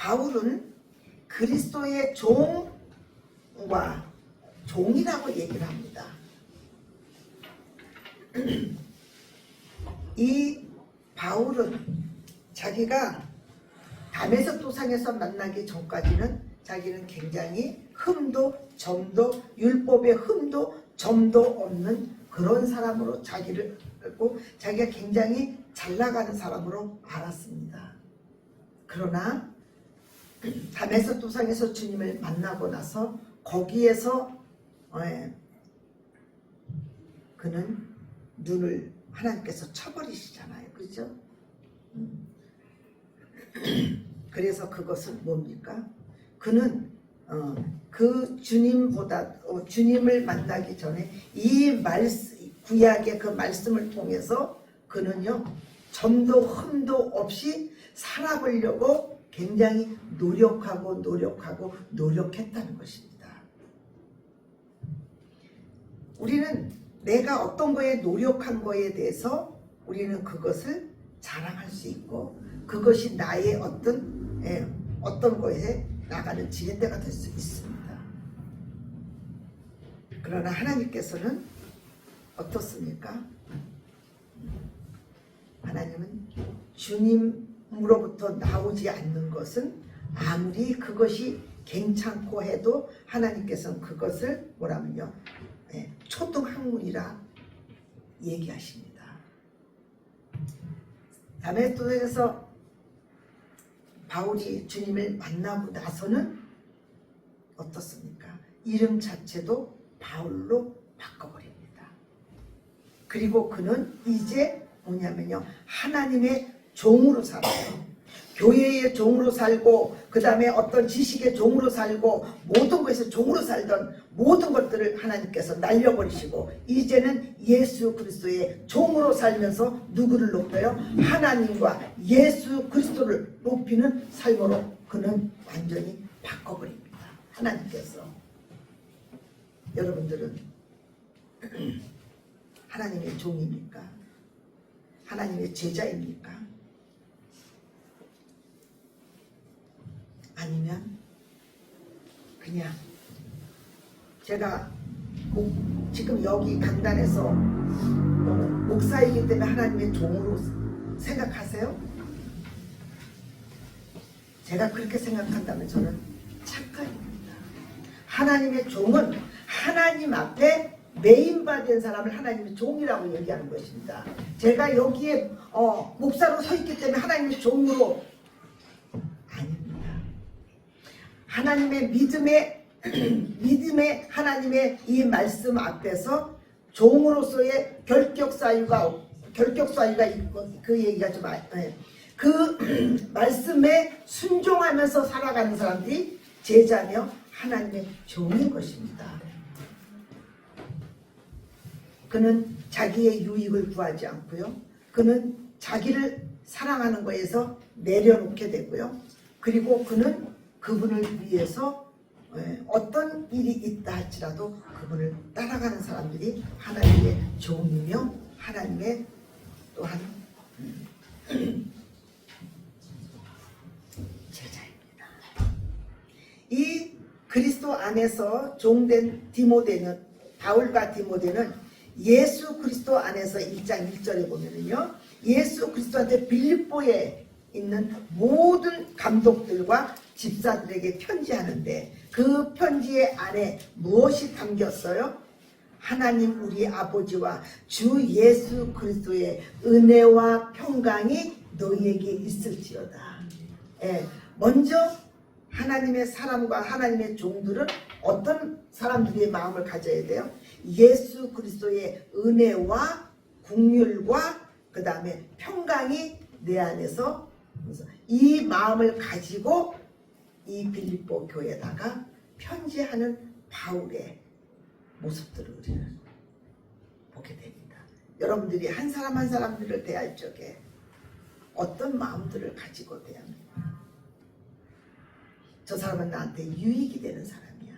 바울은 그리스도의 종과 종이라고 얘기를 합니다. 이 바울은 자기가 다메섹 도상에서 만나기 전까지는 자기는 굉장히 흠도 점도 율법의 흠도 점도 없는 그런 사람으로 자기를 알고 자기가 굉장히 잘 나가는 사람으로 알았습니다. 그러나 다메섹 도상에서 주님을 만나고 나서 거기에서 그는 눈을 하나님께서 쳐버리시잖아요. 그렇죠? 그래서 그것은 뭡니까? 그는 그 주님보다 주님을 만나기 전에 이 말씀 구약의 그 말씀을 통해서 그는요 점도 흠도 없이 살아보려고 굉장히 노력했다는 것입니다. 우리는 내가 어떤 거에 노력한 거에 대해서 우리는 그것을 자랑할 수 있고 그것이 나의 어떤 거에 나가는 지렛대가 될 수 있습니다. 그러나 하나님께서는 어떻습니까? 하나님은 주님으로부터 나오지 않는 것은 아무리 그것이 괜찮고 해도 하나님께서는 그것을 뭐라면요 초등학문이라 얘기하십니다. 다메섹 도상에서 바울이 주님을 만나고 나서는 어떻습니까? 이름 자체도 바울로 바꿔버립니다. 그리고 그는 이제 뭐냐면요 하나님의 종으로 살아요. 교회의 종으로 살고 그 다음에 어떤 지식의 종으로 살고 모든 것에서 종으로 살던 모든 것들을 하나님께서 날려버리시고 이제는 예수 그리스도의 종으로 살면서 누구를 높여요? 하나님과 예수 그리스도를 높이는 삶으로 그는 완전히 바꿔버립니다. 하나님께서. 여러분들은 하나님의 종입니까? 하나님의 제자입니까? 아니면 그냥 제가 지금 여기 강단에서 목사이기 때문에 하나님의 종으로 생각하세요? 제가 그렇게 생각한다면 저는 착각입니다. 하나님의 종은 하나님 앞에 메인바된 사람을 하나님의 종이라고 얘기하는 것입니다. 제가 여기에 목사로 서 있기 때문에 하나님의 종으로 아닙니다. 하나님의 믿음의 하나님의 이 말씀 앞에서 종으로서의 결격 사유가 있고 그 얘기가 좀 그 말씀에 순종하면서 살아가는 사람들이 제자며 하나님의 종인 것입니다. 그는 자기의 유익을 구하지 않고요. 그는 자기를 사랑하는 거에서 내려놓게 되고요. 그리고 그는 그분을 위해서 어떤 일이 있다 할지라도 그분을 따라가는 사람들이 하나님의 종이며 하나님의 또한 제자입니다. 이 그리스도 안에서 종된 디모데는 바울과 디모데는 예수 그리스도 안에서 1장 1절에 보면은요. 예수 그리스도한테 빌립보에 있는 모든 감독들과 집사들에게 편지하는데 그 편지의 안에 무엇이 담겼어요? 하나님 우리 아버지와 주 예수 그리스도의 은혜와 평강이 너희에게 있을지어다. 먼저 하나님의 사람과 하나님의 종들은 어떤 사람들의 마음을 가져야 돼요? 예수 그리스도의 은혜와 긍휼과 그 다음에 평강이 내 안에서 이 마음을 가지고 이 빌립보 교회에다가 편지하는 바울의 모습들을 우리는 보게 됩니다. 여러분들이 한 사람 한 사람들을 대할 적에 어떤 마음들을 가지고 대합니까? 저 사람은 나한테 유익이 되는 사람이야.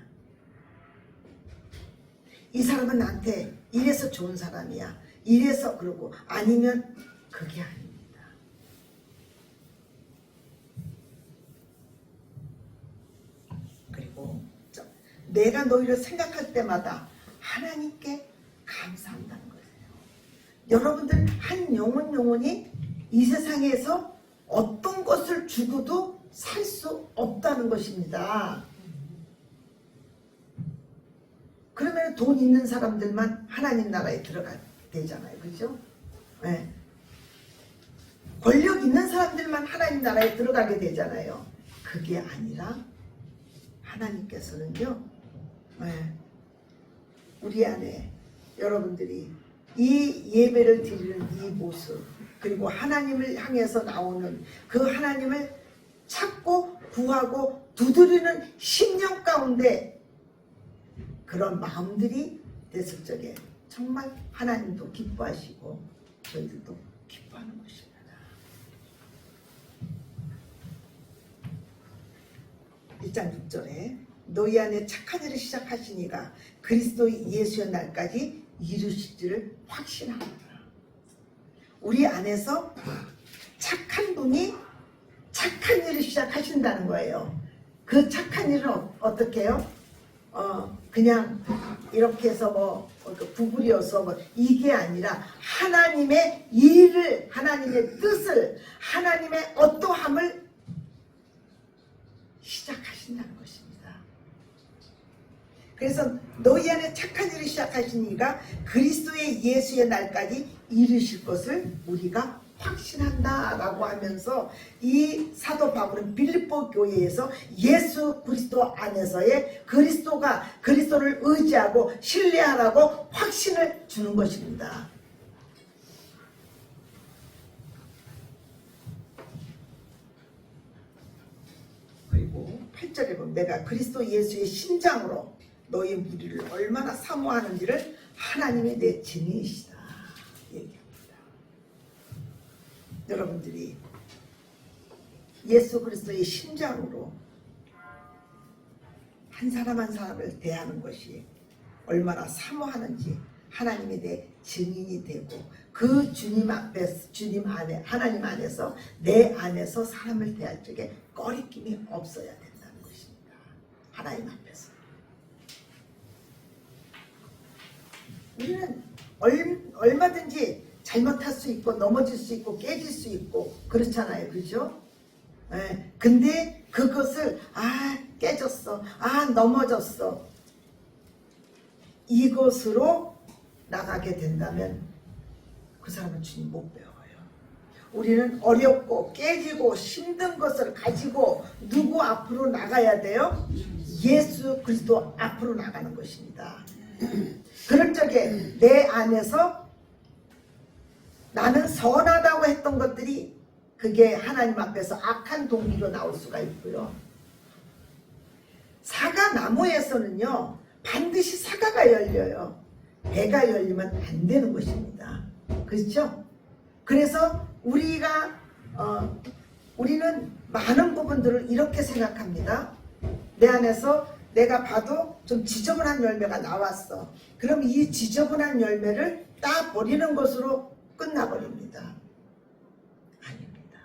이 사람은 나한테 이래서 좋은 사람이야. 이래서 그러고 아니면 그게 아닙니다. 내가 너희를 생각할 때마다 하나님께 감사한다는 거예요. 여러분들 한 영혼이 이 세상에서 어떤 것을 주고도 살 수 없다는 것입니다. 그러면 돈 있는 사람들만 하나님 나라에 들어가게 되잖아요. 그죠? 네. 권력 있는 사람들만 하나님 나라에 들어가게 되잖아요. 그게 아니라 하나님께서는요, 네. 우리 안에 여러분들이 이 예배를 드리는 이 모습, 그리고 하나님을 향해서 나오는 그 하나님을 찾고 구하고 두드리는 심령 가운데 그런 마음들이 됐을 적에 정말 하나님도 기뻐하시고 저희들도 기뻐하는 것입니다. 1장 6절에 너희 안에 착한 일을 시작하시니가 그리스도 예수의 날까지 이루실지를 확신하노라. 우리 안에서 착한 분이 착한 일을 시작하신다는 거예요. 그 착한 일은 어떻게 해요? 그냥 이렇게 해서 구부려서 이게 아니라 하나님의 일을, 하나님의 뜻을, 하나님의 어떠함을 시작하신다는 것입니다. 그래서 너희 안에 착한 일을 시작하시니까 그리스도의 예수의 날까지 이르실 것을 우리가 확신한다 라고 하면서 이 사도 바울은 빌립보 교회에서 예수 그리스도 안에서의 그리스도를 의지하고 신뢰하라고 확신을 주는 것입니다. 그리고 8절에 보면 내가 그리스도 예수의 심장으로 너희 무리를 얼마나 사모하는지를 하나님이 내 증인이시다 얘기합니다. 여러분들이 예수 그리스도의 심장으로 한 사람 한 사람을 대하는 것이 얼마나 사모하는지 하나님이 내 증인이 되고 그 주님 앞에서 하나님 안에서 내 안에서 사람을 대할 적에 꺼리낌이 없어야 된다는 것입니다. 하나님 앞에서 우리는 얼마든지 잘못할 수 있고 넘어질 수 있고 깨질 수 있고 그렇잖아요. 그죠? 네. 근데 그것을 깨졌어, 넘어졌어, 이것으로 나가게 된다면 그 사람은 주님 못 배워요. 우리는 어렵고 깨지고 힘든 것을 가지고 누구 앞으로 나가야 돼요? 예수 그리스도 앞으로 나가는 것입니다. 그럴 적에 내 안에서 나는 선하다고 했던 것들이 그게 하나님 앞에서 악한 동기로 나올 수가 있고요. 사과 나무에서는요 반드시 사과가 열려요. 배가 열리면 안 되는 것입니다. 그렇죠? 그래서 우리는 많은 부분들을 이렇게 생각합니다. 내 안에서 내가 봐도 좀 지저분한 열매가 나왔어. 그럼 이 지저분한 열매를 따 버리는 것으로 끝나버립니다. 아닙니다.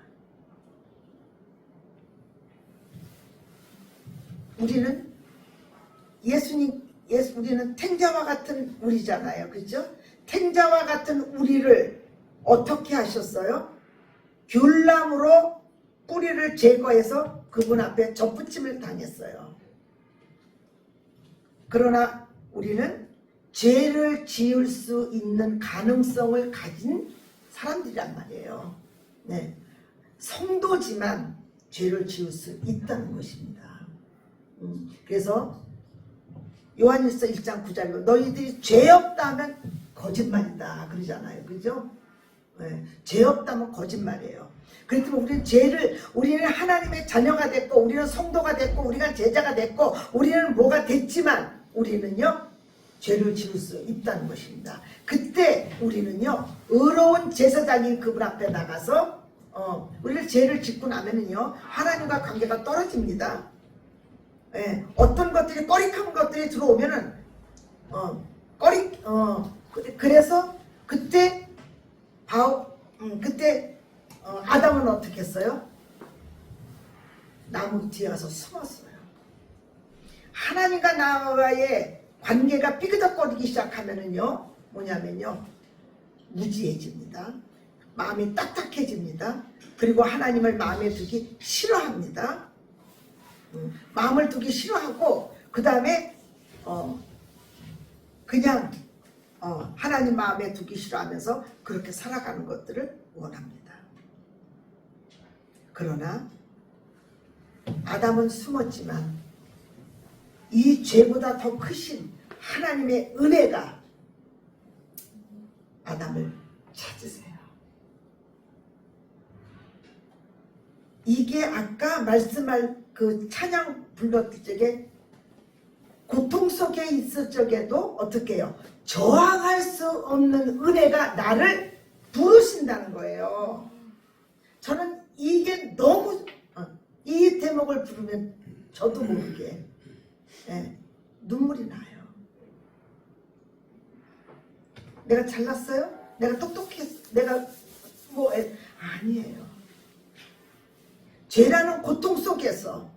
우리는 우리는 탱자와 같은 우리잖아요. 그죠? 탱자와 같은 우리를 어떻게 하셨어요? 귤나무로 뿌리를 제거해서 그분 앞에 접붙임을 당했어요. 그러나 우리는 죄를 지을 수 있는 가능성을 가진 사람들이란 말이에요. 네. 성도지만 죄를 지을 수 있다는 것입니다. 그래서 요한일서 1장 9절로 너희들이 죄 없다면 거짓말이다 그러잖아요. 그죠? 네. 죄 없다면 거짓말이에요. 그렇다면 우리는 하나님의 자녀가 됐고 우리는 성도가 됐고 우리가 제자가 됐고 우리는 뭐가 됐지만 우리는요 죄를 지을 수 있다는 것입니다. 그때 우리는요 의로운 제사장인 그분 앞에 나가서 우리를 죄를 짓고 나면은요 하나님과 관계가 떨어집니다. 예, 어떤 것들이 꺼릭한 것들이 들어오면은 그래서 그때 아담은 어떻게 했어요? 나무 뒤에 가서 숨었어요. 하나님과 나와의 관계가 삐그덕거리기 시작하면은요, 뭐냐면요, 무지해집니다. 마음이 딱딱해집니다. 그리고 하나님을 마음에 두기 싫어합니다. 마음을 두기 싫어하고, 그 다음에 그냥 하나님 마음에 두기 싫어하면서 그렇게 살아가는 것들을 원합니다. 그러나 아담은 숨었지만 이 죄보다 더 크신 하나님의 은혜가 아담을 찾으세요. 이게 아까 말씀할 그 찬양 불렀을 적에 고통 속에 있을 적에도 어떻게 해요? 저항할 수 없는 은혜가 나를 부르신다는 거예요. 저는 이게 너무 이 대목을 부르면 저도 모르게 눈물이 나요. 내가 잘났어요? 내가 똑똑했어? 내가 뭐 아니에요. 죄라는 고통 속에서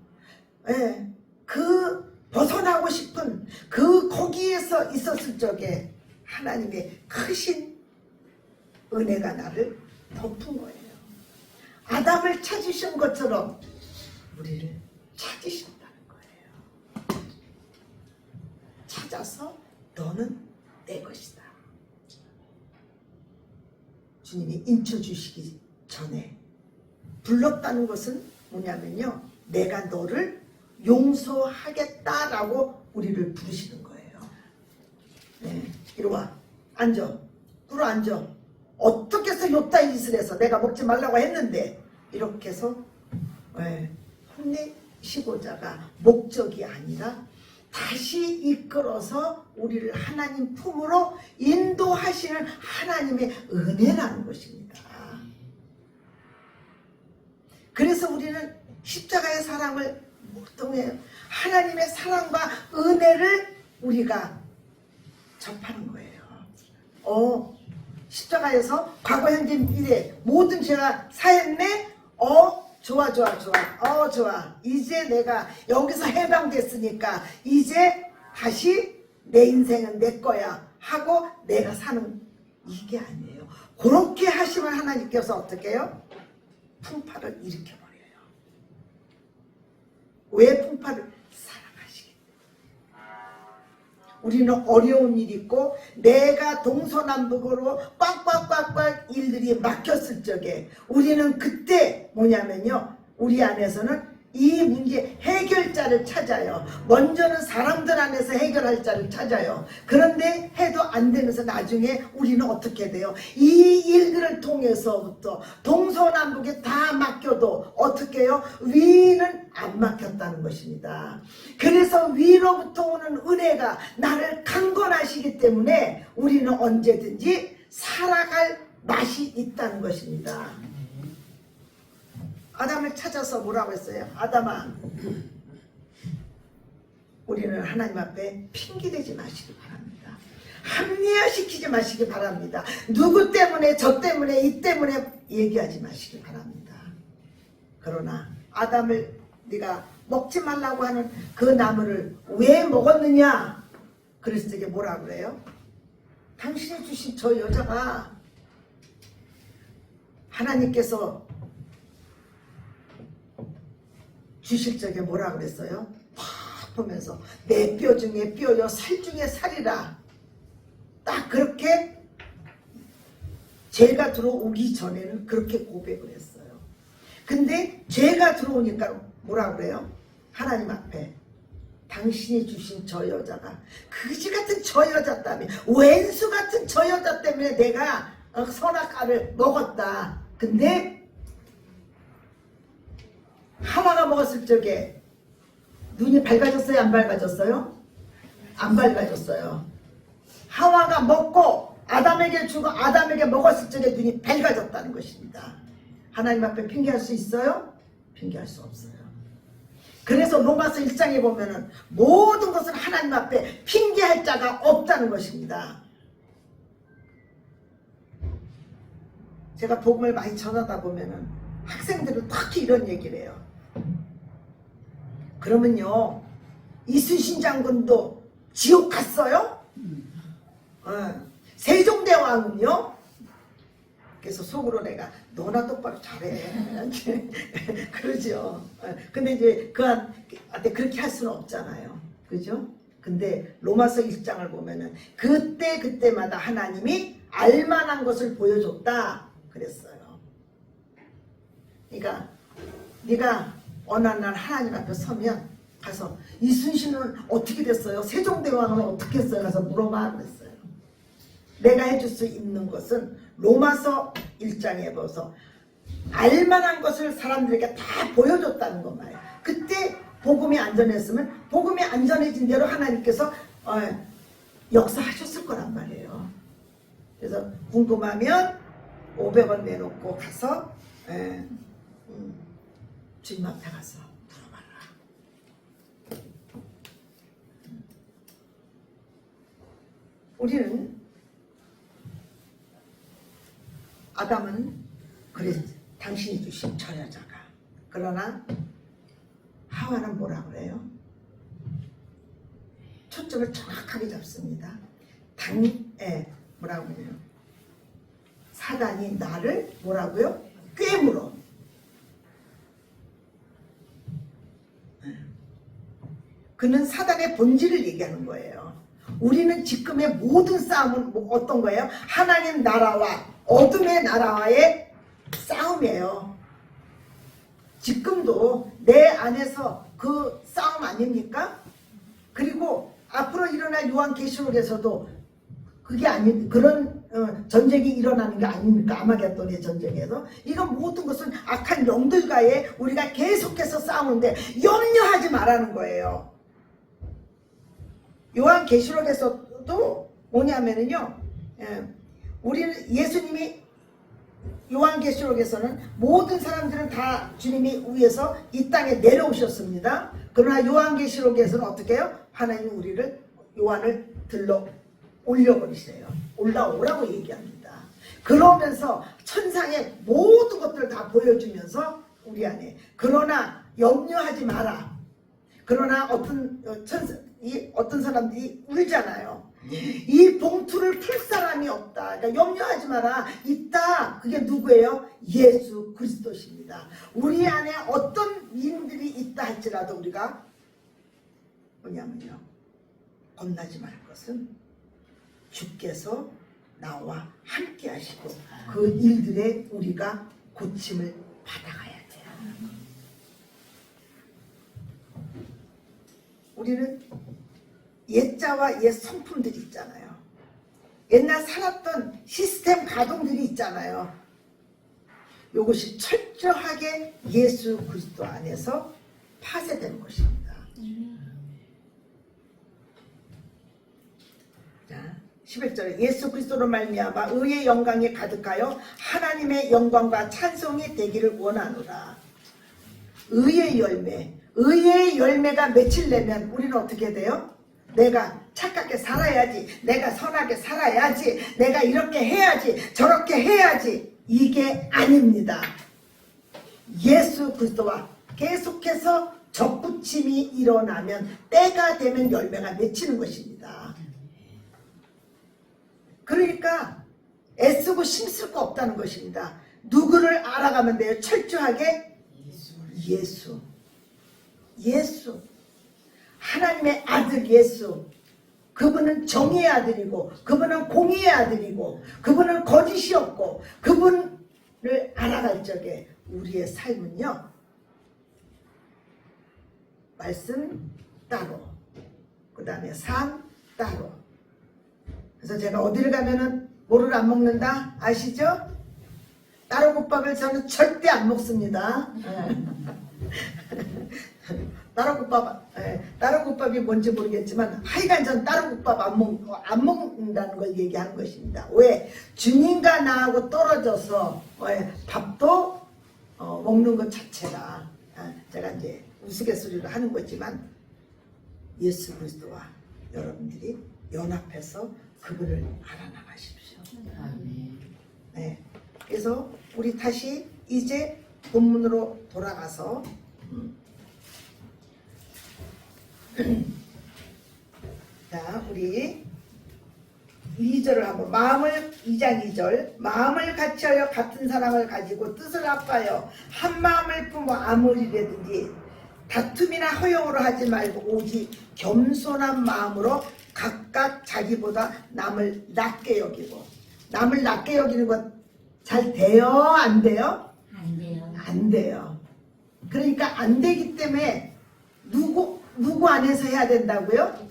그 벗어나고 싶은 그 거기에서 있었을 적에 하나님의 크신 은혜가 나를 덮은 거예요. 아담을 찾으신 것처럼 우리를 찾으신다는 거예요. 찾아서 너는 내 것이다. 주님이 인쳐주시기 전에 불렀다는 것은 뭐냐면요, 내가 너를 용서하겠다라고 우리를 부르시는 거예요. 이리 와, 앉아, 꿇어 앉아. 어떻게 해서 요따 짓을 해서 내가 먹지 말라고 했는데, 이렇게 해서 혼내시고자가 목적이 아니라 다시 이끌어서 우리를 하나님 품으로 인도하시는 하나님의 은혜라는 것입니다. 그래서 우리는 십자가의 사랑을 통해 하나님의 사랑과 은혜를 우리가 접하는 거예요. 십자가에서 과거 현재 미래 모든 죄가 사했네. 좋아. 좋아. 이제 내가 여기서 해방됐으니까 이제 다시 내 인생은 내 거야 하고 내가 사는, 이게 아니에요. 그렇게 하시면 하나님께서 어떻게 해요? 풍파를 일으켜버려요. 왜 풍파를? 사랑하시기 때문에. 우리는 어려운 일이 있고 내가 동서남북으로 꽉꽉꽉꽉 일들이 막혔을 적에 우리는 그때 뭐냐면요, 우리 안에서는 이 문제 해결자를 찾아요. 먼저는 사람들 안에서 해결할 자를 찾아요. 그런데 해도 안 되면서 나중에 우리는 어떻게 돼요? 이 일들을 통해서부터 동서남북에 다 맡겨도 어떻게 해요? 위는 안 막혔다는 것입니다. 그래서 위로부터 오는 은혜가 나를 강건하시기 때문에 우리는 언제든지 살아갈 맛이 있다는 것입니다. 아담을 찾아서 뭐라고 했어요? 아담아, 우리는 하나님 앞에 핑계대지 마시기 바랍니다. 합리화시키지 마시기 바랍니다. 누구 때문에 저 때문에 이 때문에 얘기하지 마시기 바랍니다. 그러나 아담을 네가 먹지 말라고 하는 그 나무를 왜 먹었느냐? 그랬을 때 뭐라고 그래요? 당신이 주신 저 여자가 하나님께서 주실 적에 뭐라 그랬어요? 팍 보면서 내 뼈 중에 뼈요 살 중에 살이라. 딱 그렇게 죄가 들어오기 전에는 그렇게 고백을 했어요. 근데 죄가 들어오니까 뭐라 그래요? 하나님 앞에 당신이 주신 저 여자가 그지 같은 저 여자 때문에, 왼수 같은 저 여자 때문에 내가 선악과를 먹었다. 근데 하와가 먹었을 적에 눈이 밝아졌어요? 안 밝아졌어요? 안 밝아졌어요. 하와가 먹고 아담에게 주고 아담에게 먹었을 적에 눈이 밝아졌다는 것입니다. 하나님 앞에 핑계할 수 있어요? 핑계할 수 없어요. 그래서 로마서 1장에 보면은 모든 것은 하나님 앞에 핑계할 자가 없다는 것입니다. 제가 복음을 많이 전하다 보면은 학생들은 특히 이런 얘기를 해요. 그러면요, 이순신 장군도 지옥 갔어요? 세종대왕은요? 그래서 속으로 내가 너나 똑바로 잘해. 그러죠. 근데 이제 그한테 그렇게 할 수는 없잖아요. 그죠? 근데 로마서 1장을 보면은 그때마다 하나님이 알만한 것을 보여줬다 그랬어요. 그러니까 네가 어느 날 하나님 앞에 서면 가서 이순신은 어떻게 됐어요? 세종대왕은 어떻게 했어요? 가서 물어봐 그랬어요. 내가 해줄 수 있는 것은 로마서 1장에 보서 알만한 것을 사람들에게 다 보여줬다는 것 말이에요. 그때 복음이 안전했으면 복음이 안전해진 대로 하나님께서 역사하셨을 거란 말이에요. 그래서 궁금하면 500원 내놓고 가서 주님 앞에 가서 물어봐라. 우리는 아담은 그래 당신이 주신 저 여자가, 그러나 하와는 뭐라 그래요? 초점을 정확하게 잡습니다. 뭐라고 그래요? 사단이 나를 뭐라고요? 꿰물어. 그는 사단의 본질을 얘기하는 거예요. 우리는 지금의 모든 싸움은 어떤 거예요? 하나님 나라와 어둠의 나라와의 싸움이에요. 지금도 내 안에서 그 싸움 아닙니까? 그리고 앞으로 일어날 요한계시록에서도 그게 그런 전쟁이 일어나는 게 아닙니까? 아마겟돈의 전쟁에서. 이건 모든 것은 악한 영들과의 우리가 계속해서 싸우는데 염려하지 말라는 거예요. 요한계시록에서도 뭐냐면은요, 우리는 예수님이 요한계시록에서는 모든 사람들은 다 주님이 위에서 이 땅에 내려오셨습니다. 그러나 요한계시록에서는 어떻게 해요? 하나님 우리를 요한을 들러 올려버리세요. 올라오라고 얘기합니다. 그러면서 천상의 모든 것들을 다 보여주면서 우리 안에, 그러나 염려하지 마라. 그러나 어떤 사람들이 울잖아요. 이 봉투를 풀 사람이 없다. 그러니까 염려하지 마라. 있다. 그게 누구예요? 예수 그리스도십니다. 우리 안에 어떤 일들이 있다 할지라도 우리가 뭐냐면요, 겁나지 말 것은 주께서 나와 함께 하시고 그 일들에 우리가 고침을 받아가야 돼요. 우리는 옛자와 옛 성품들이 있잖아요. 옛날 살았던 시스템 가동들이 있잖아요. 이것이 철저하게 예수 그리스도 안에서 파쇄되는 것입니다. 자, 11절에 예수 그리스도로 말미암아 의의 영광이 가득하여 하나님의 영광과 찬송이 되기를 원하노라. 의의 열매, 의의 열매가 맺히려면 우리는 어떻게 돼요? 내가 착하게 살아야지, 내가 선하게 살아야지, 내가 이렇게 해야지, 저렇게 해야지, 이게 아닙니다. 예수 그리스도와 계속해서 접붙임이 일어나면 때가 되면 열매가 맺히는 것입니다. 그러니까 애쓰고 힘쓸 거 없다는 것입니다. 누구를 알아가면 돼요? 철저하게 예수. 하나님의 아들 예수. 그분은 정의의 아들이고, 그분은 공의의 아들이고, 그분은 거짓이 없고, 그분을 알아갈 적에 우리의 삶은요, 말씀 따로, 그 다음에 삶 따로. 그래서 제가 어디를 가면은 뭐를 안 먹는다 아시죠? 따로국밥을 저는 절대 안 먹습니다. 따로국밥이 뭔지 모르겠지만 하여간 전 따로국밥 안 먹는다는 걸 얘기하는 것입니다. 왜? 주님과 나하고 떨어져서 밥도 먹는 것 자체가 제가 이제 우스갯소리로 하는 거지만 예수 그리스도와 여러분들이 연합해서 그분을 알아나가십시오. 네. 그래서 우리 다시 이제 본문으로 돌아가서 자, 우리 2절을 한번 2장 2절 마음을 같이하여 같은 사랑을 가지고 뜻을 합하여 한 마음을 품어 아무 일이든지 다툼이나 허용으로 하지 말고 오직 겸손한 마음으로 각각 자기보다 남을 낮게 여기고. 남을 낮게 여기는 것 잘 돼요? 안 돼요? 안 돼요. 안 돼요. 그러니까 안 되기 때문에 누구 안에서 해야 된다고요?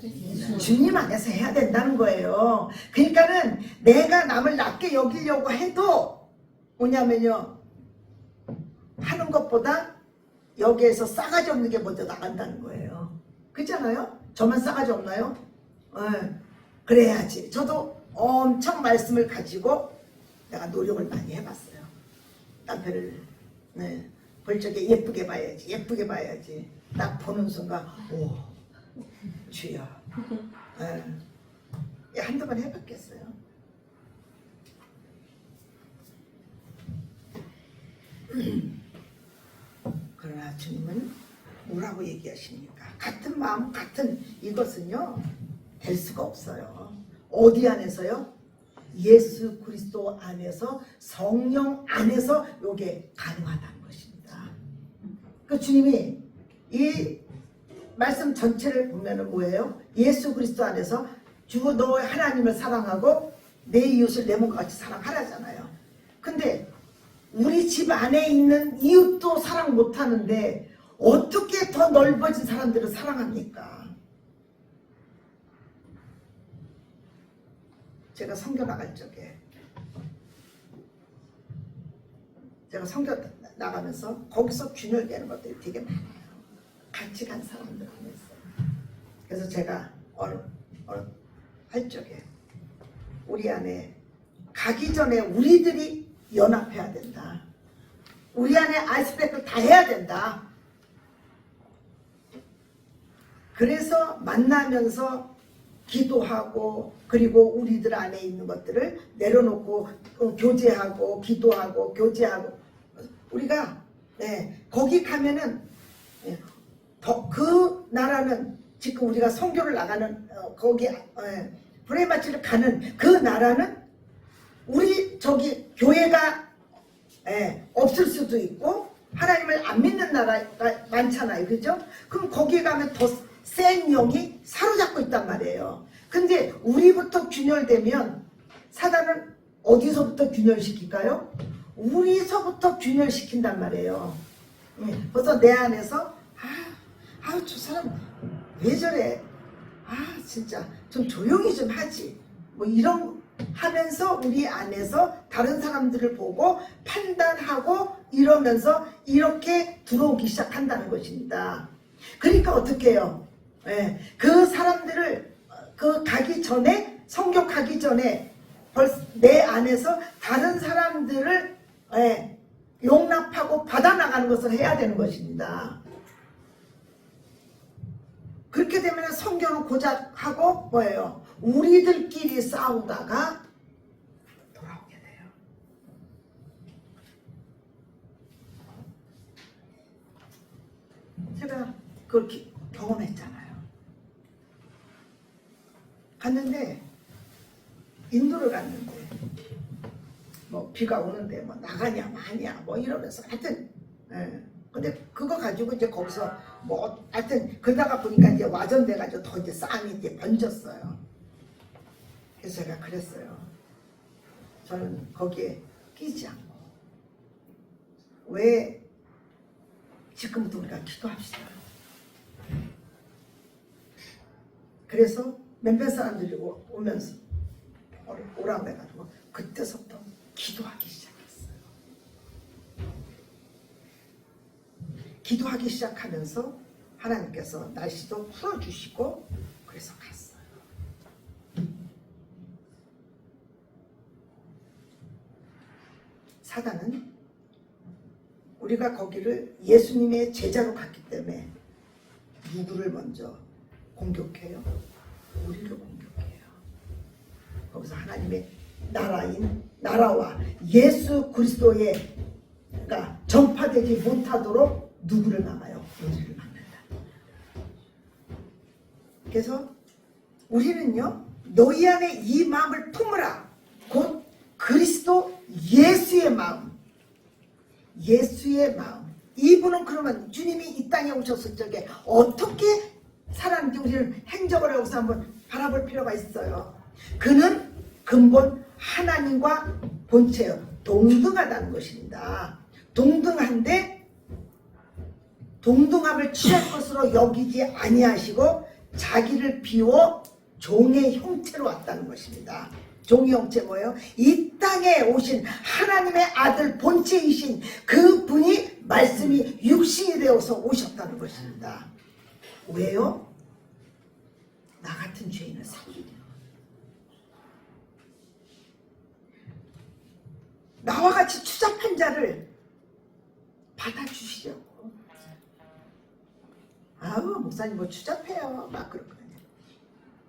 주님 안에서 해야 된다는 거예요. 그러니까는 내가 남을 낮게 여기려고 해도 뭐냐면요, 하는 것보다 여기에서 싸가지 없는 게 먼저 나간다는 거예요. 그렇잖아요? 저만 싸가지 없나요? 그래야지. 저도 엄청 말씀을 가지고 내가 노력을 많이 해봤어요. 남편을 볼 적에 예쁘게 봐야지, 예쁘게 봐야지. 딱 보는 순간 오, 주여. 한두 번 해봤겠어요. 그러나 주님은 뭐라고 얘기하십니까? 같은 마음, 같은 이것은요 될 수가 없어요. 어디 안에서요? 예수 그리스도 안에서, 성령 안에서 요게 가능하다는 것입니다. 그 주님이 이 말씀 전체를 보면은 뭐예요? 예수 그리스도 안에서 주 너 하나님을 사랑하고 내 이웃을 내 몸과 같이 사랑하라잖아요. 근데 우리 집 안에 있는 이웃도 사랑 못하는데 어떻게 더 넓어진 사람들을 사랑합니까? 제가 선교 나갈 적에 제가 선교 나가면서 거기서 균열되는 것들이 되게 많아요. 같이 간 사람들 안에서. 그래서 제가 할 적에 우리 안에 가기 전에 우리들이 연합해야 된다. 우리 안에 아이스백을 다 해야 된다. 그래서 만나면서 기도하고 그리고 우리들 안에 있는 것들을 내려놓고 교제하고 기도하고 교제하고 우리가 거기 가면은 그 나라는 지금 우리가 선교를 나가는 거기 브레마치를 가는 그 나라는 우리 저기 교회가 없을 수도 있고 하나님을 안 믿는 나라가 많잖아요. 그죠? 그럼 거기에 가면 더 센 영이 사로잡고 있단 말이에요. 근데 우리부터 균열되면 사단은 어디서부터 균열시킬까요? 우리서부터 균열시킨단 말이에요. 벌써 내 안에서 저 사람 왜 저래? 진짜 좀 조용히 좀 하지. 뭐 이런 하면서 우리 안에서 다른 사람들을 보고 판단하고 이러면서 이렇게 들어오기 시작한다는 것입니다. 그러니까 어떻게 해요? 그 사람들을 가기 전에 성교 가기 전에 벌써 내 안에서 다른 사람들을 용납하고 받아나가는 것을 해야 되는 것입니다. 그렇게 되면 성교는 고작 하고 뭐예요? 우리들끼리 싸우다가 돌아오게 돼요. 제가 그걸 경험했잖아요. 갔는데 인도를 갔는데 뭐 비가 오는데 뭐 나가냐 마냐 뭐 이러면서 하여튼 근데 그거 가지고 이제 거기서 뭐 하여튼 그러다가 보니까 이제 와전돼 가지고 더 이제 싸움이 이제 번졌어요. 그래서 제가 그랬어요. 저는 거기에 끼지 않고 왜 지금부터 우리가 기도합시다. 그래서 몇몇 사람들이 오면서 오라고 해가지고 그때서부터 기도하기 시작했어요. 기도하기 시작하면서 하나님께서 날씨도 풀어주시고 그래서 갔어요. 사단은 우리가 거기를 예수님의 제자로 갔기 때문에 누구를 먼저 공격해요? 우리를 공격해요. 거기서 하나님의 나라와 예수 그리스도의 그러니까 전파되지 못하도록 누구를 막아요? 우리를 막는다. 그래서 우리는요, 너희 안에 이 마음을 품으라. 곧 그리스도 예수의 마음. 예수의 마음. 이분은 그러면 주님이 이 땅에 오셨을 적에 어떻게 살았는지 우리는 행적을 여기서 한번 바라볼 필요가 있어요. 그는 근본 하나님과 본체요, 동등하다는 것입니다. 동등한데 동등함을 취할 것으로 여기지 아니하시고 자기를 비워 종의 형체로 왔다는 것입니다. 종의 형체 뭐예요? 이 땅에 오신 하나님의 아들 본체이신 그분이 말씀이 육신이 되어서 오셨다는 것입니다. 왜요? 나 같은 죄인을 살리려. 나와 같이 추잡한 자를 받아주시려고. 아우, 목사님 뭐 추잡해요 막 그렇거든요.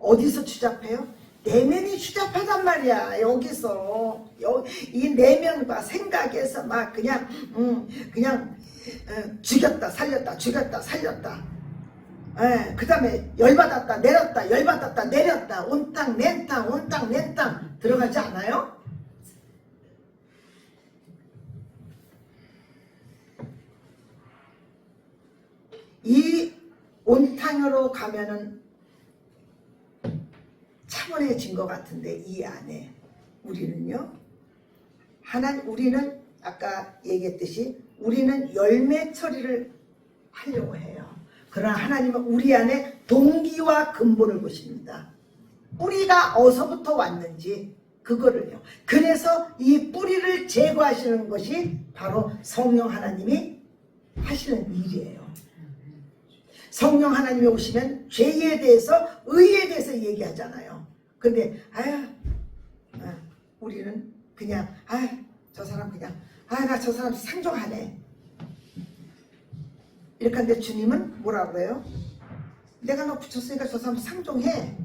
어디서 추잡해요? 내면이 추잡하단 말이야. 여기서 이 내면과 생각에서 막 그냥 죽였다 살렸다 죽였다 살렸다. 그 다음에 열받았다 내렸다 열받았다 내렸다 온땅 낸땅 온땅 낸땅 들어가지 않아요? 이 온탕으로 가면은 차분해진 것 같은데 이 안에 우리는요, 우리는 아까 얘기했듯이 우리는 열매 처리를 하려고 해요. 그러나 하나님은 우리 안에 동기와 근본을 보십니다. 뿌리가 어디서부터 왔는지 그거를요. 그래서 이 뿌리를 제거하시는 것이 바로 성령 하나님이 하시는 일이에요. 성령 하나님이 오시면 죄에 대해서 의에 대해서 얘기하잖아요. 근데 우리는 그냥 저 사람 그냥 나 저 사람 상종하네 이렇게 하는데 주님은 뭐라 그래요? 내가 너 붙였으니까 저 사람 상종해.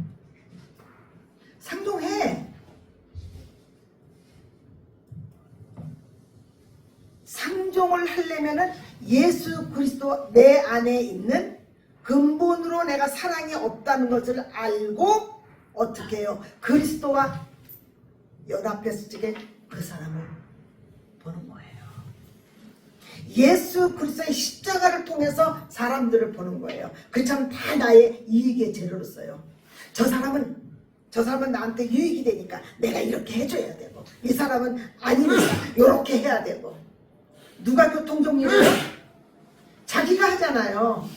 상종을 하려면은 예수 그리스도 내 안에 있는 근본으로 내가 사랑이 없다는 것을 알고 어떻게 해요? 그리스도와 연합했을 적에 그 사람을 보는 거예요. 예수 그리스도의 십자가를 통해서 사람들을 보는 거예요. 그렇지만 다 나의 이익의 재료로 써요. 저 사람은 나한테 유익이 되니까 내가 이렇게 해줘야 되고, 이 사람은 아니니까 이렇게 해야 되고. 누가 교통정리를 해요? 자기가 하잖아요.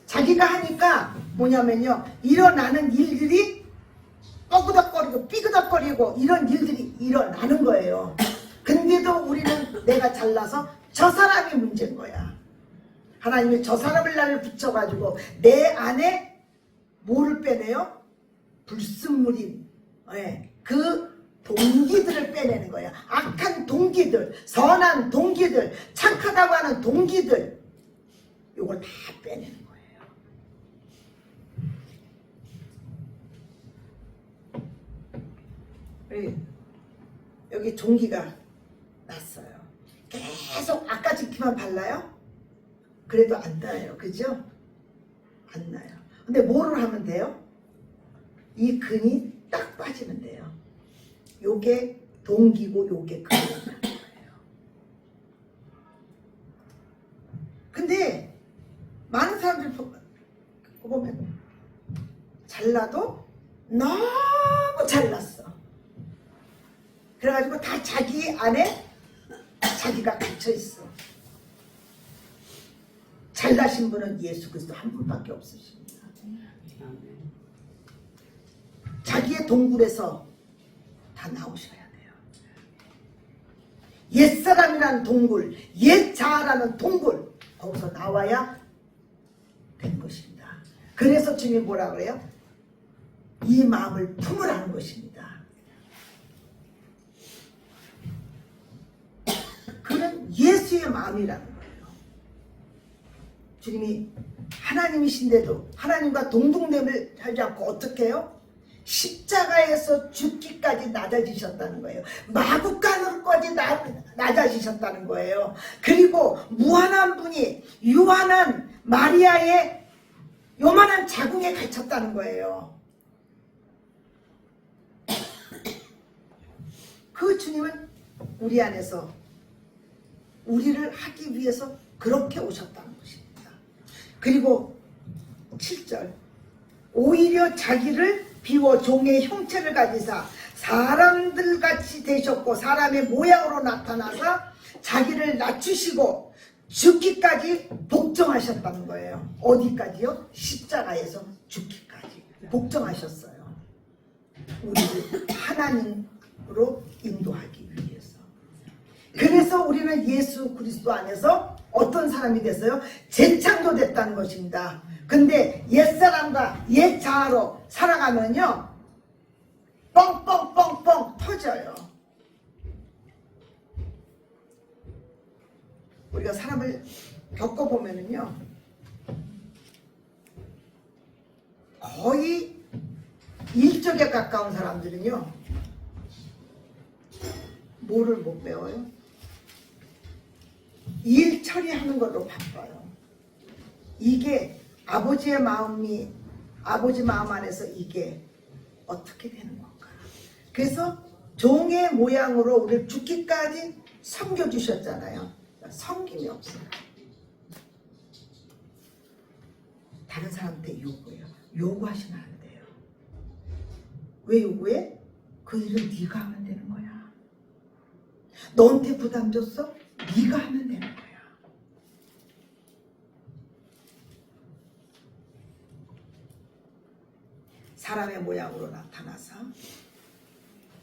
자기가 하니까 뭐냐면요, 일어나는 일들이 뻐그덕거리고 삐그덕거리고 이런 일들이 일어나는 거예요. 근데도 우리는 내가 잘나서 저 사람이 문제인 거야. 하나님이 저 사람을 나를 붙여가지고 내 안에 뭐를 빼내요? 불순물인 그 동기들을 빼내는 거야. 악한 동기들, 선한 동기들, 착하다고 하는 동기들, 이걸 다 빼내는 거예요. 여기 종기가 났어요. 계속 아까지기만 발라요? 그래도 안 나요. 그죠? 안 나요. 근데 뭐를 하면 돼요? 이 근이 딱 빠지면 돼요. 요게 동기고 요게 근이라는 거예요. 근데 많은 사람들 보면 잘나도 너무 잘났어. 그래가지고 다 자기 안에 자기가 갇혀있어. 잘나신 분은 예수 그리스도 한 분밖에 없으십니다. 자기의 동굴에서 다 나오셔야 돼요. 옛사람이라는 동굴, 옛자아라는 동굴, 거기서 나와야 되는 것입니다. 그래서 주님이 뭐라 그래요? 이 마음을 품으라는 것입니다. 그는 예수의 마음이라는 거예요. 주님이 하나님이신데도 하나님과 동등됨을 하지 않고 어떻게 해요? 십자가에서 죽기까지 낮아지셨다는 거예요. 마구간으로까지 낮아지셨다는 거예요. 그리고 무한한 분이 유한한 마리아의 요만한 자궁에 갇혔다는 거예요. 그 주님은 우리 안에서 우리를 하기 위해서 그렇게 오셨다는 것입니다. 그리고 7절 오히려 자기를 비워 종의 형체를 가지사 사람들같이 되셨고 사람의 모양으로 나타나서 자기를 낮추시고 죽기까지 복종하셨다는 거예요. 어디까지요? 십자가에서 죽기까지 복종하셨어요. 우리를 하나님으로 인도하기 위해서. 그래서 우리는 예수 그리스도 안에서 어떤 사람이 됐어요? 재창조됐다는 것입니다. 근데 옛사람과 옛자아로 살아가면요 뻥뻥뻥뻥 터져요. 우리가 사람을 겪어보면은요 거의 일적에 가까운 사람들은요 뭐를 못 배워요? 일 처리하는 걸로 바빠요. 이게 아버지 마음 안에서 이게 어떻게 되는 건가? 그래서 종의 모양으로 우리를 죽기까지 섬겨주셨잖아요. 섬김이 없어요. 다른 사람한테 요구해요. 요구하시면 안 돼요. 왜 요구해? 그 일은 네가 하면 되는 거야. 너한테 부담 줬어? 네가 하면 되는 거야. 사람의 모양으로 나타나서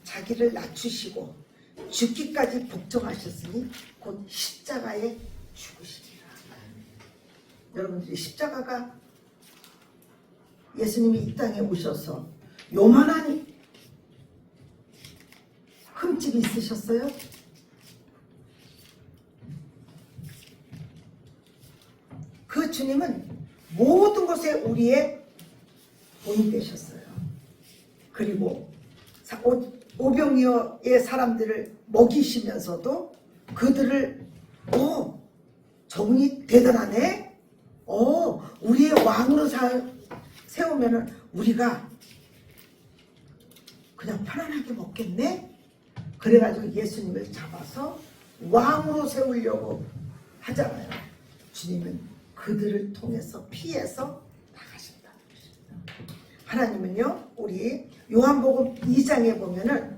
자기를 낮추시고 죽기까지 복종하셨으니 곧 십자가에 죽으시리라. 여러분들이 십자가가 예수님이 이 땅에 오셔서 요만한 흠집이 있으셨어요? 그 주님은 모든 것에 우리의 본이 되셨어요. 그리고 오병이어의 사람들을 먹이시면서도 그들을 저분이 대단하네. 우리의 왕으로 세우면은 우리가 그냥 편안하게 먹겠네. 그래가지고 예수님을 잡아서 왕으로 세우려고 하잖아요. 주님은 그들을 통해서 피해서 나가신다는 것입니다. 하나님은요, 우리 요한복음 2장에 보면은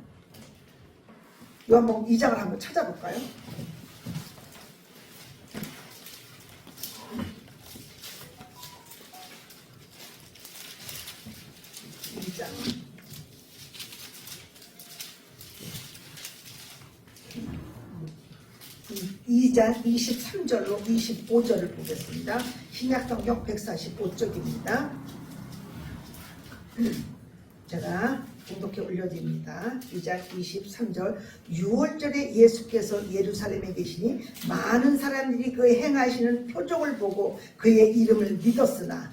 요한복음 2장을 한번 찾아볼까요? 2장 23절로 25절을 보겠습니다. 신약성경 145쪽입니다. 제가 공독해 올려드립니다. 2장 23절 6월절에 예수께서 예루살렘에 계시니 많은 사람들이 그의 행하시는 표적을 보고 그의 이름을 믿었으나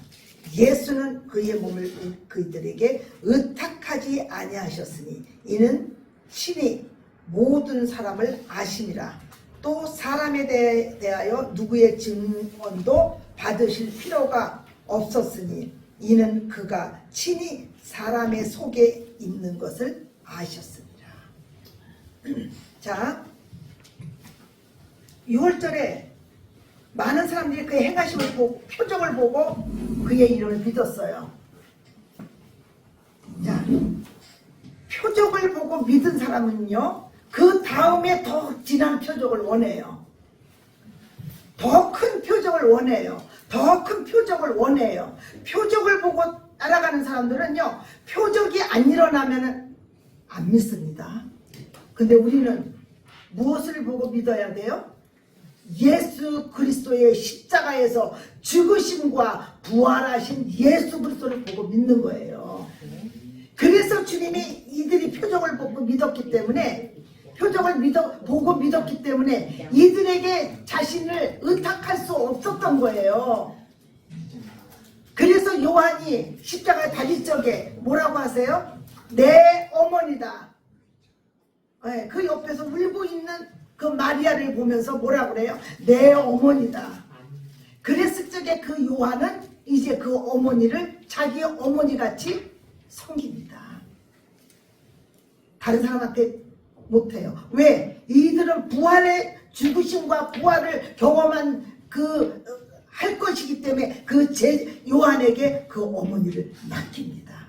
예수는 그의 몸을 그들에게 의탁하지 아니하셨으니 이는 친히 모든 사람을 아심이라. 또 사람에 대하여 누구의 증언도 받으실 필요가 없었으니 이는 그가 친히 사람의 속에 있는 것을 아셨습니다. 자, 6월절에 많은 사람들이 그의 행하심을 보고 표적을 보고 그의 이름을 믿었어요. 자, 표적을 보고 믿은 사람은요, 그 다음에 더 진한 표적을 원해요. 더 큰 표적을 원해요. 더 큰 표적을 원해요. 표적을 보고 따라가는 사람들은요, 표적이 안 일어나면 안 믿습니다. 근데 우리는 무엇을 보고 믿어야 돼요? 예수 그리스도의 십자가에서 죽으심과 부활하신 예수 그리스도를 보고 믿는 거예요. 그래서 주님이 이들이 표적을 보고 믿었기 때문에 보고 믿었기 때문에 이들에게 자신을 의탁할 수 없었던 거예요. 그래서 요한이 십자가에 달릴 적에 뭐라고 하세요? 내 어머니다. 네, 그 옆에서 울고 있는 그 마리아를 보면서 뭐라고 그래요? 내 어머니다. 그랬을 적에 그 요한은 이제 그 어머니를 자기 어머니같이 섬깁니다. 다른 사람한테 못해요. 왜? 이들은 부활의 죽으심과 부활을 경험한 할 것이기 때문에 요한에게 그 어머니를 맡깁니다.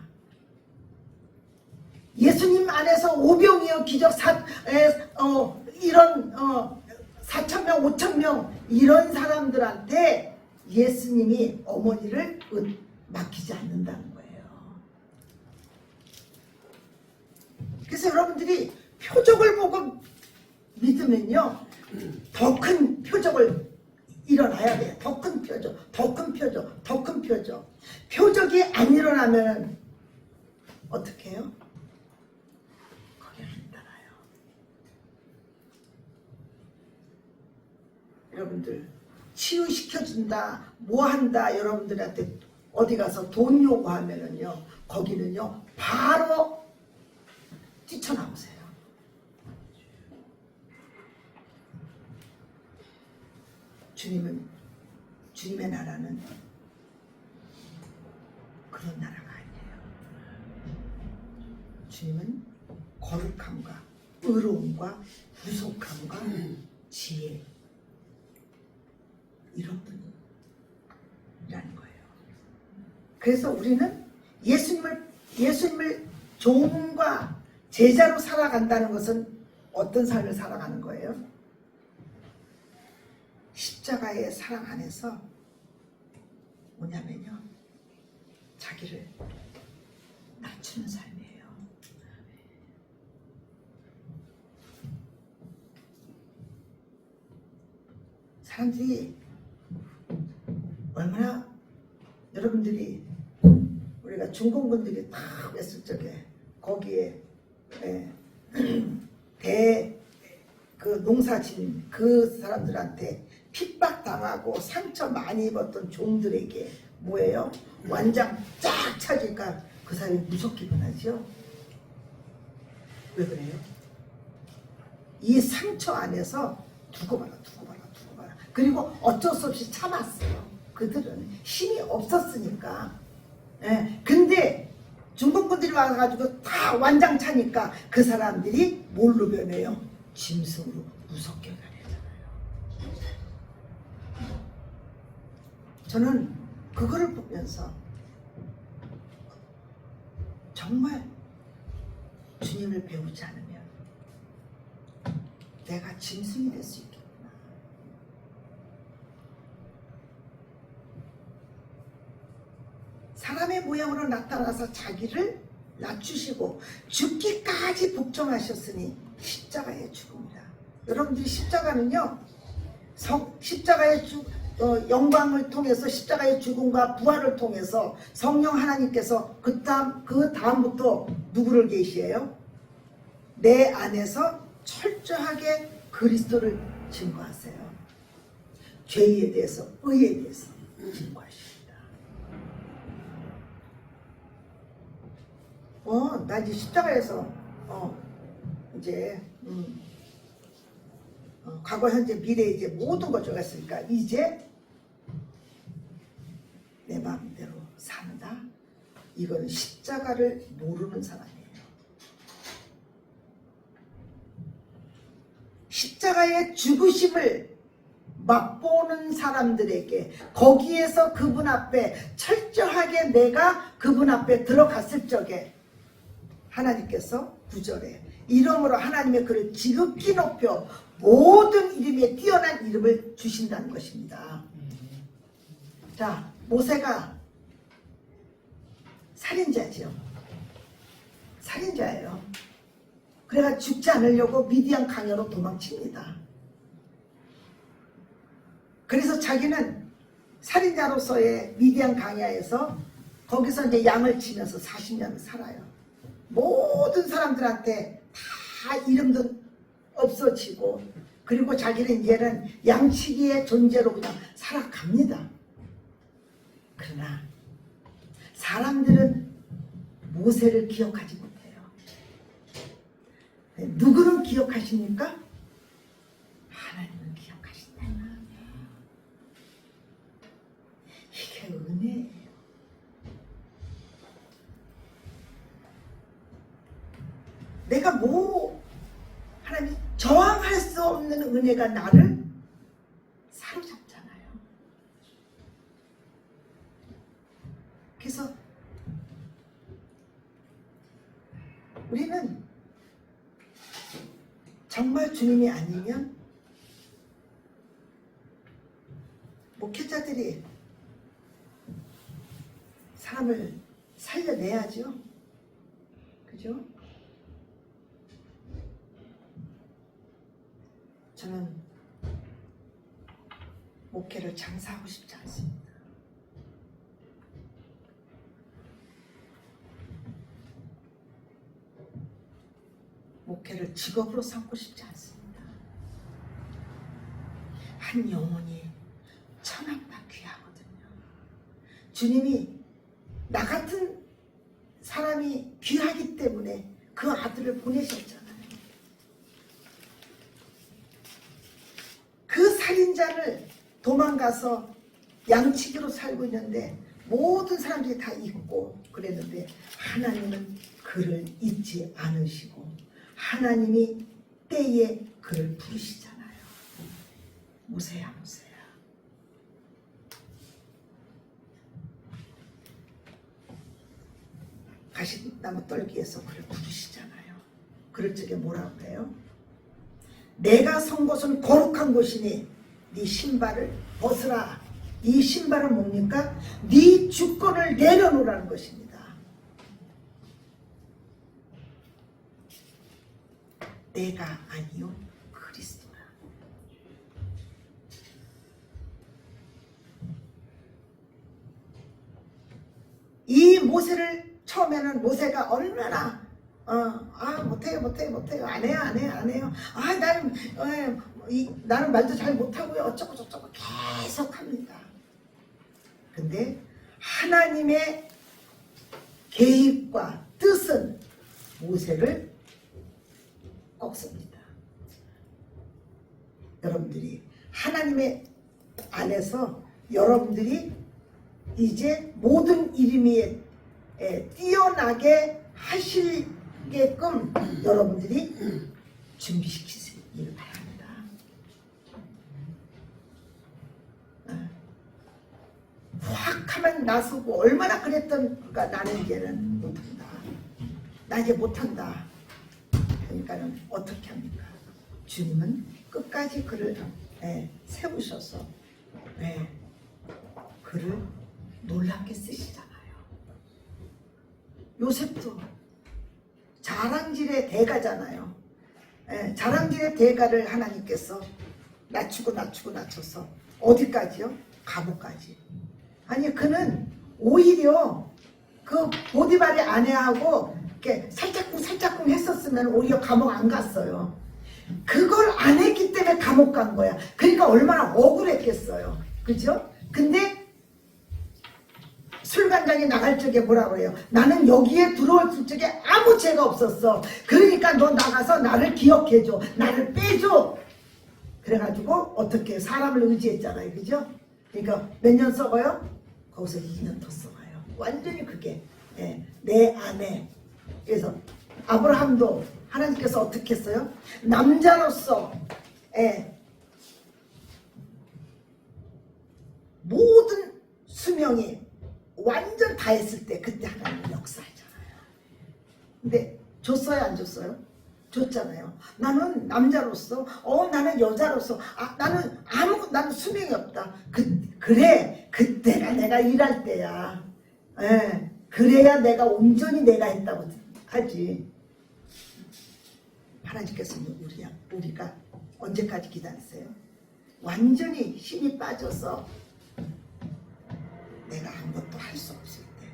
예수님 안에서 오병이어 기적 이런 4,000명 5,000명 이런 사람들한테 예수님이 어머니를 맡기지 않는다는 거예요. 그래서 여러분들이 표적을 보고 믿으면요 더 큰 표적을 일어나야 돼요. 더 큰 표적, 더 큰 표적, 더 큰 표적. 표적이 안 일어나면 어떻게 해요? 거기 안 따라요. 여러분들 치유시켜준다 뭐한다 여러분들한테 어디 가서 돈 요구하면은요 거기는요 바로 뛰쳐나오세요. 주님의 나라는 그런 나라가 아니에요. 주님은 거룩함과 의로움과 구속함과 지혜 이런 분이라는 거예요. 그래서 우리는 예수님을 종과 제자로 살아간다는 것은 어떤 삶을 살아가는 거예요? 십자가의 사랑 안에서 뭐냐면요 자기를 낮추는 삶이에요. 사람들이 얼마나 여러분들이 우리가 중공군들이 다 했을 적에 거기에 농사진 그 사람들한테 핍박당하고 상처 많이 입었던 종들에게 뭐예요? 완장 쫙 차니까 그 사람이 무섭기만 하죠. 왜 그래요? 이 상처 안에서 두고 봐라 그리고 어쩔 수 없이 참았어요. 그들은 힘이 없었으니까. 근데 중공군들이 와가지고 다 완장 차니까 그 사람들이 뭘로 변해요? 짐승으로 무섭게 변하잖아요. 저는 그거를 보면서 정말 주님을 배우지 않으면 내가 짐승이 될 수 있겠구나. 사람의 모양으로 나타나서 자기를 낮추시고 죽기까지 복종하셨으니 십자가의 죽음이라. 여러분들이 십자가는요 십자가의 영광을 통해서 십자가의 죽음과 부활을 통해서 성령 하나님께서 그 다음부터 누구를 계시해요? 내 안에서 철저하게 그리스도를 증거하세요. 죄에 대해서 의에 대해서 증거하십니다. 나 이제 십자가에서 이제 과거 현재 미래 이제 모든 걸 적었으니까 이제 내 마음대로 산다. 이거는 십자가를 모르는 사람이에요. 십자가의 죽으심을 맛보는 사람들에게 거기에서 그분 앞에 철저하게 내가 그분 앞에 들어갔을 적에 하나님께서 9절에 이름으로 하나님의 그를 지극히 높여 모든 이름에 뛰어난 이름을 주신다는 것입니다. 자, 모세가 살인자죠. 살인자예요. 그래가 죽지 않으려고 미디안 강야로 도망칩니다. 그래서 자기는 살인자로서의 미디안 강야에서 거기서 이제 양을 치면서 40년을 살아요. 모든 사람들한테 다 이름도 없어지고 그리고 자기는 이제는 양치기의 존재로 그냥 살아갑니다. 그러나 사람들은 모세를 기억하지 못해요. 누구는 기억하십니까? 하나님은 기억하신다. 이게 은혜예요. 내가 하나님 저항할 수 없는 은혜가 나를 사로잡잖아요. 그래서 우리는 정말 주님이 아니면 목회자들이 사람을 살려내야죠. 그죠? 저는 목회를 장사하고 싶지 않습니다. 목회를 직업으로 삼고 싶지 않습니다. 한 영혼이 천하보다 귀하거든요. 주님이 나 같은 사람이 귀하기 때문에 그 아들을 보내셨잖아요. 그 살인자를 도망가서 양치기로 살고 있는데 모든 사람들이 다 잊고 그랬는데 하나님은 그를 잊지 않으시고 하나님이 때에 그를 부르시잖아요. 모세야 모세야. 가시나무 떨기에서 그를 부르시잖아요. 그럴 적에 뭐라고 해요? 내가 선 곳은 거룩한 곳이니 네 신발을 벗으라. 이 신발은 뭡니까? 네 주권을 내려놓으라는 것입니다. 내가 아니요 그리스도라. 이 모세를 처음에는 모세가 얼마나 못해요 안 해요 나는 말도 잘 못하고요 어쩌고 저쩌고 계속 합니다. 근데 하나님의 계획과 뜻은 모세를 꺾습니다. 여러분들이 하나님의 안에서 여러분들이 이제 모든 이름이 뛰어나게 하시게끔 여러분들이 준비시키시길 바랍니다. 확 하면 나서고 얼마나 그랬던가 나는 이제는 못한다. 나 이제 못한다. 그러니까는 어떻게 합니까? 주님은 끝까지 그를 세우셔서 그를 놀랍게 쓰시잖아요. 요셉도 자랑질의 대가잖아요. 자랑질의 대가를 하나님께서 낮춰서 어디까지요? 감옥까지. 아니 그는 오히려 그 보디발의 아내하고 이렇게 살짝쿵 했었으면 오히려 감옥 안 갔어요. 그걸 안 했기 때문에 감옥 간 거야. 그러니까 얼마나 억울했겠어요. 그죠? 근데 술관장이 나갈 적에 뭐라고 해요? 나는 여기에 들어올 적에 아무 죄가 없었어. 그러니까 너 나가서 나를 기억해줘. 나를 빼줘. 그래가지고 어떻게 사람을 의지했잖아요. 그죠? 그러니까 몇 년 썩어요? 거기서 2년 더 썩어요. 완전히 그게 내 안에. 그래서 아브라함도 하나님께서 어떻게 했어요? 남자로서 모든 수명이 완전 다 했을 때 그때 하나님은 역사하잖아요. 근데 줬어요 안 줬어요? 줬잖아요. 나는 남자로서 나는 여자로서 나는 수명이 없다. 그래 그때가 내가 일할 때야. 그래야 내가 온전히 내가 했다고 하지. 하나님께서는 우리가 언제까지 기다리세요? 완전히 힘이 빠져서 내가 아무것도 할 수 없을 때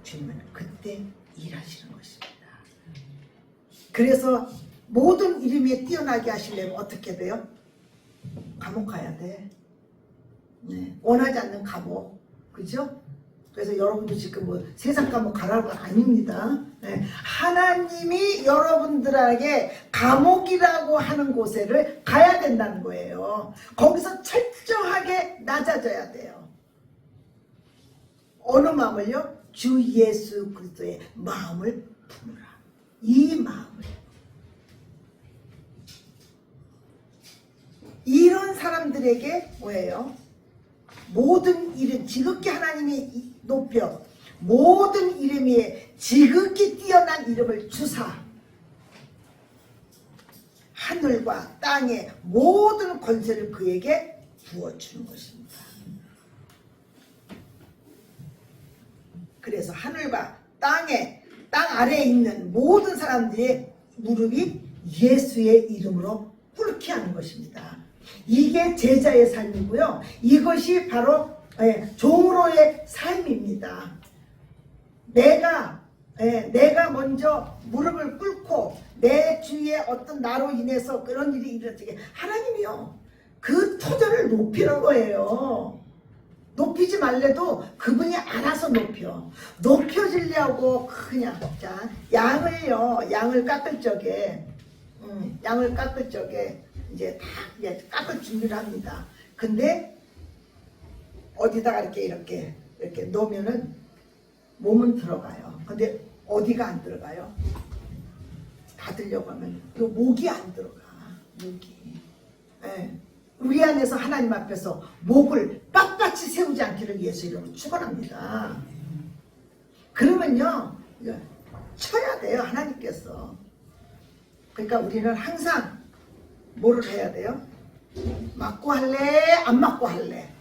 주님은 그때 일하시는 것입니다. 그래서 모든 이름에 뛰어나게 하시려면 어떻게 돼요? 감옥 가야 돼. 원하지 않는 감옥. 그죠? 그래서 여러분도 지금 뭐 세상 감옥 가라고 아닙니다. 하나님이 여러분들에게 감옥이라고 하는 곳에를 가야 된다는 거예요. 거기서 철저하게 낮아져야 돼요. 어느 마음을요? 주 예수 그리스도의 마음을 품으라. 이 마음을. 이런 사람들에게 뭐예요? 모든 이름 지극히 하나님이 높여 모든 이름 위에 지극히 뛰어난 이름을 주사 하늘과 땅의 모든 권세를 그에게 부어주는 것입니다. 그래서 하늘과 땅 아래에 있는 모든 사람들의 무릎이 예수의 이름으로 꿇게 하는 것입니다. 이게 제자의 삶이고요. 이것이 바로 종으로의 삶입니다. 내가 먼저 무릎을 꿇고 내 주위에 어떤 나로 인해서 그런 일이 일어나게 하나님이요. 그 터전을 높이는 거예요. 높이지 말래도 그분이 알아서 높여지려고 그냥 자 양을 깎을 적에 이제 다 이제 깎을 준비를 합니다. 근데 어디다가 이렇게 놓으면은 몸은 들어가요. 근데 어디가 안 들어가요? 닫으려고 하면 요 목이 안 들어가. 목이. 예. 우리 안에서 하나님 앞에서 목을 빳빳이 세우지 않기를 예수 이름으로 축원합니다. 그러면요 쳐야 돼요. 하나님께서. 그러니까 우리는 항상 뭐를 해야 돼요? 맞고 할래? 안 맞고 할래?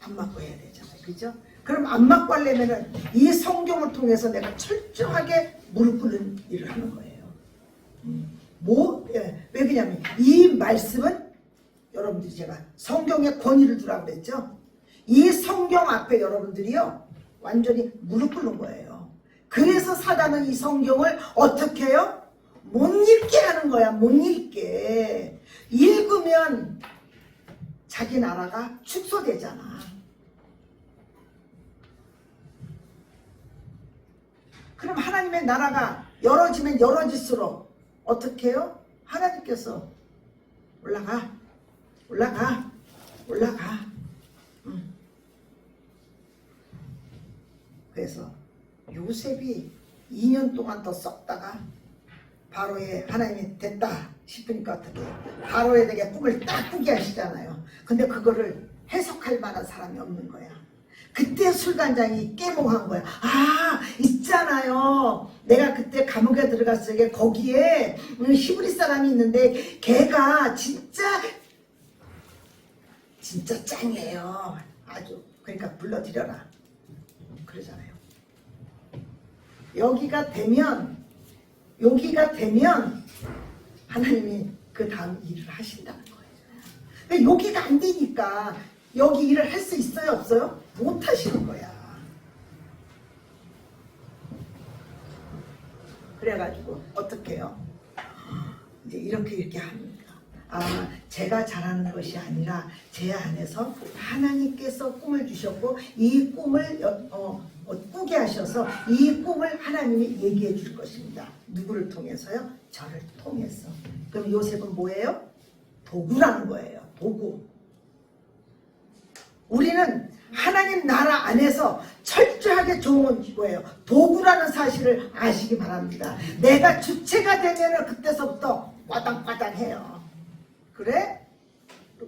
안 맞고 해야 되잖아요. 그죠? 그럼 안 맞고 하려면은 이 성경을 통해서 내가 철저하게 무릎 꿇는 일을 하는 거예요. 왜 그러냐면 이 말씀은 여러분들이 제가 성경에 권위를 두라고 그랬죠. 이 성경 앞에 여러분들이요 완전히 무릎 꿇는 거예요. 그래서 사단은 이 성경을 어떻게 해요? 못 읽게 하는 거야. 못 읽게. 읽으면 자기 나라가 축소되잖아. 그럼 하나님의 나라가 열어지면 열어질수록 어떻게 해요? 하나님께서 올라가. 그래서 요셉이 2년 동안 더 썩다가 바로의 하나님이 됐다 싶으니까 어떻게 바로에게 꿈을 딱 꾸게 하시잖아요. 근데 그거를 해석할 만한 사람이 없는 거야. 그때 술단장이 깨몽한 거야. 아 있잖아요. 내가 그때 감옥에 들어갔을 때 거기에 히브리 사람이 있는데 걔가 진짜 짱이에요. 아주. 그러니까 불러들여라. 그러잖아요. 여기가 되면 하나님이 그 다음 일을 하신다는 거예요. 근데 여기가 안 되니까 여기 일을 할 수 있어요? 없어요? 못 하시는 거야. 그래가지고 어떻게 해요? 이제 이렇게 합니다. 아, 제가 잘하는 것이 아니라 제 안에서 하나님께서 꿈을 주셨고 이 꿈을 꾸게 하셔서 이 꿈을 하나님이 얘기해 줄 것입니다. 누구를 통해서요? 저를 통해서. 그럼 요셉은 뭐예요? 도구라는 거예요. 도구. 우리는 하나님 나라 안에서 철저하게 좋은 거예요. 도구라는 사실을 아시기 바랍니다. 내가 주체가 되면 그때서부터 와당와당해요. 그래?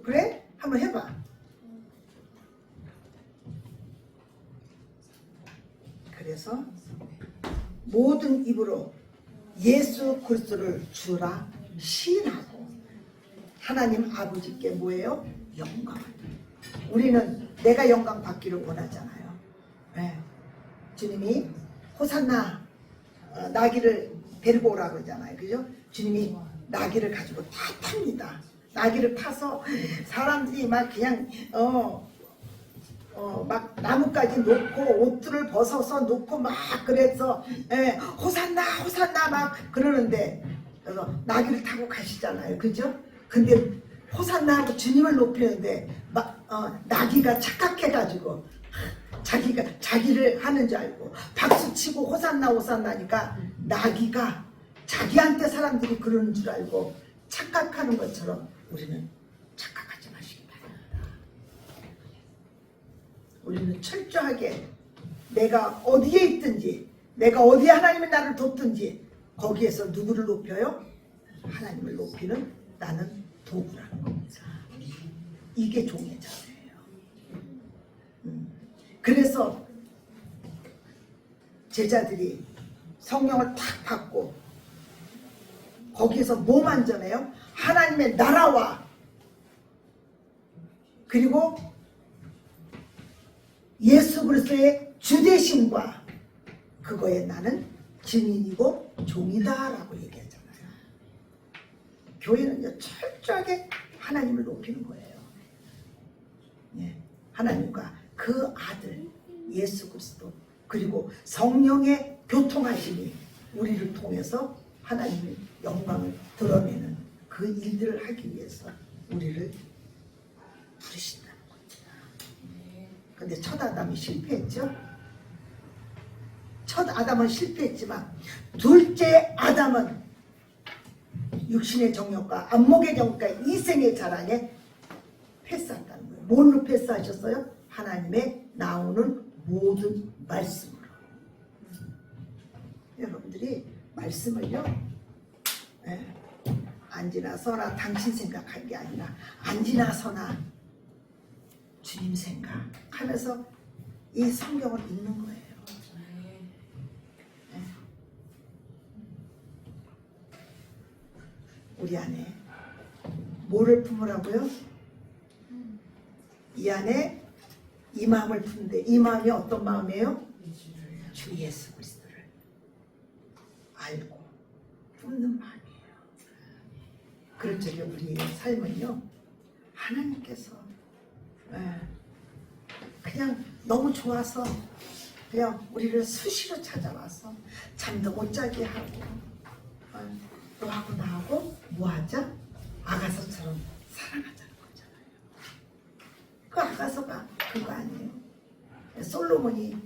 그래? 한번 해봐. 그래서 모든 입으로 예수 그리스도를 주라 시인하고 하나님 아버지께 뭐예요? 영광을. 우리는 내가 영광 받기를 원하잖아요. 네. 주님이 호산나 나귀를 데리고 오라고 그러잖아요. 그죠? 주님이 나귀를 가지고 다 탑니다. 나귀를 타서 사람들이 막 그냥 막 나뭇가지 놓고 옷들을 벗어서 놓고 막 그래서 호산나 호산나 막 그러는데 그래서 나귀를 타고 가시잖아요. 그죠? 근데 호산나 하고 주님을 높이는데 막 나귀가 착각해가지고 자기를 하는 줄 알고 박수치고 호산나 호산나니까 나귀가 자기한테 사람들이 그러는 줄 알고 착각하는 것처럼 우리는 착각하지 마시기 바랍니다. 우리는 철저하게 내가 어디에 있든지 내가 어디에 하나님이 나를 돕든지 거기에서 누구를 높여요? 하나님을 높이는 나는 도구라는 겁니다. 이게 종의 자세예요. 그래서 제자들이 성령을 탁 받고 거기에서 뭐 만져내요? 하나님의 나라와 그리고 예수 그리스도의 주되심과 그거에 나는 증인이고 종이다라고 얘기하잖아요. 교회는요 철저하게 하나님을 높이는 거예요. 예, 하나님과 그 아들 예수 그리스도 그리고 성령의 교통하심이 우리를 통해서 하나님의 영광을 드러내는 그 일들을 하기 위해서 우리를 부르신다는 겁니다. 근데 첫 아담이 실패했죠. 첫 아담은 실패했지만 둘째 아담은 육신의 정욕과 안목의 정욕과 이생의 자랑에 패스한다는 거예요. 뭘로 패스하셨어요? 하나님의 나오는 모든 말씀으로. 여러분들이 말씀을요 안지나 서나 당신 생각할 게 아니라 안지나 서나 주님 생각하면서 이 성경을 읽는 거예요. 우리 안에 뭐를 품으라고요? 이 안에 이 마음을 품는데 이 마음이 어떤 마음이에요? 주 예수 그리스도를 알고 품는 마음이에요. 그렇죠. 우리의 삶은요 하나님께서 그냥 너무 좋아서 그냥 우리를 수시로 찾아와서 잠도 못 자게 하고 너하고 나하고 뭐하자? 아가서처럼 사랑하자는 거잖아요. 그 아가서가 그거 아니에요. 솔로몬이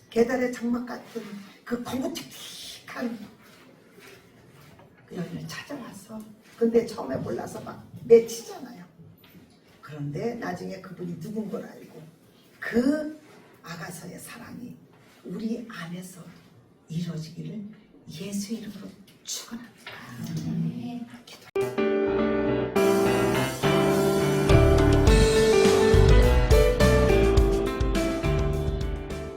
계달의 장막 같은 그 거무틱틱한 그 여인을 찾아와서 근데 처음에 몰라서 막 맺히잖아요. 그런데 나중에 그분이 누군 걸 알고 그 아가서의 사랑이 우리 안에서 이루어지기를 예수 이름으로 축원합니다.